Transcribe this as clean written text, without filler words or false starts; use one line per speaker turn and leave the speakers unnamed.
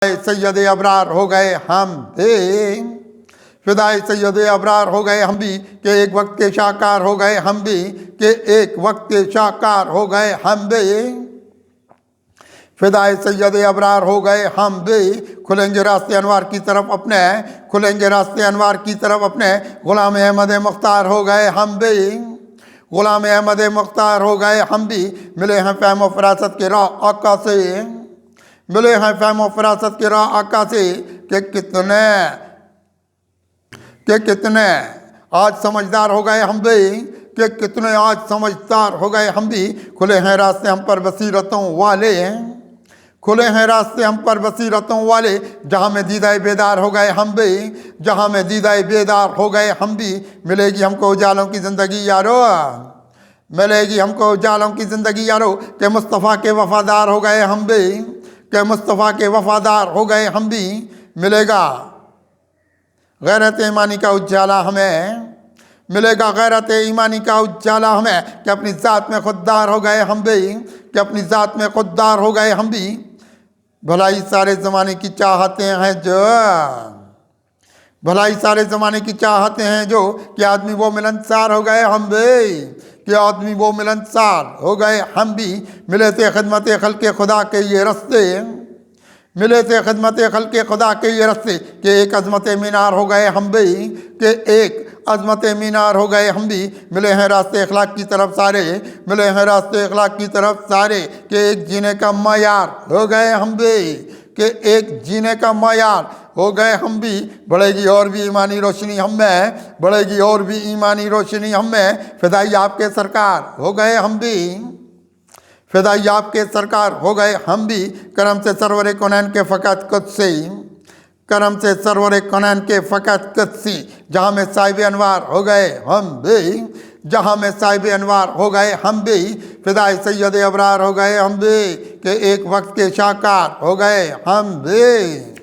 सैयद अबरार हो गए हम भी, फिदाए सैयद अबरार हो गए हम भी, कि एक वक्त के शाहकार हो गए हम भी, कि एक वक्त के शाहकार हो गए हम भी, फिदाए सैयद अबरार हो गए हम भी। खुलेंगे रास्ते अनवार की तरफ अपने, खुलेंगे रास्ते अनवार की तरफ अपने, गुलाम अहमद मुख्तार हो गए हम भी, गुलाम अहमद मुख्तार हो गए हम भी। मिले हैं फहम फरासत के राह आका से, मिले हैं फहम फरासत के राह आका से, कि कितने आज समझदार हो गए हम भी, कि कितने आज समझदार हो गए हम भी। खुले हैं रास्ते हम पर बसीरतों वाले, खुले हैं रास्ते हम पर बसीरतों वाले, जहाँ में दीदाए बेदार हो गए हम भी, जहाँ में दीदाए बेदार हो गए हम भी। मिलेगी हमको उजालों की ज़िंदगी यारो, मिलेगी हमको उजालों की ज़िंदगी यारो, के मुस्तफ़ा के वफ़ादार हो गए हम भी, के मुस्तफ़ा के वफ़ादार हो गए हम भी। मिलेगा गैरत ईमानी का उजाला हमें, मिलेगा गैरत ईमानी का उजाला हमें, कि अपनी ज़ात में खुददार हो गए हम भी, कि अपनी ज़ात में खुददार हो गए हम भी। भलाई सारे ज़माने की चाहते हैं जो, भलाई सारे ज़माने की चाहते हैं जो, कि आदमी वो मिलनसार हो गए हम भी, कि आदमी वो मिलनसार हो गए हम भी। मिले थे खिदमत खल्क़े खुदा के ये रस्ते, मिले थे खिदमत खल्क़े खुदा के ये रस्ते, कि एक अज़मत मीनार हो गए हम भी, कि एक अज़मत मीनार हो गए हम भी। मिले हैं रास्ते अखलाक की तरफ सारे, मिले हैं रास्ते अखलाक की तरफ सारे, कि एक जीने का मयार हो गए हम भी, कि एक जीने का मयार हो गए हम भी। बढ़ेगी और भी ईमानी रोशनी हम में, बढ़ेगी और भी ईमानी रोशनी हम में। फिदाई आपके सरकार हो गए हम भी, फिदाई आपके सरकार हो गए हम भी। करम से सरवर कौनैन के फ़कत कुदसी, करम से सरवर कौनैन के फ़कत कुदसी, जहाँ में साहिब अनवार हो गए हम भी, जहाँ में साहिब अनवार हो गए हम भी। फिदाए सैयद अबरार हो गए हम भी, कि एक वक्त के शाहकार हो गए हम भी।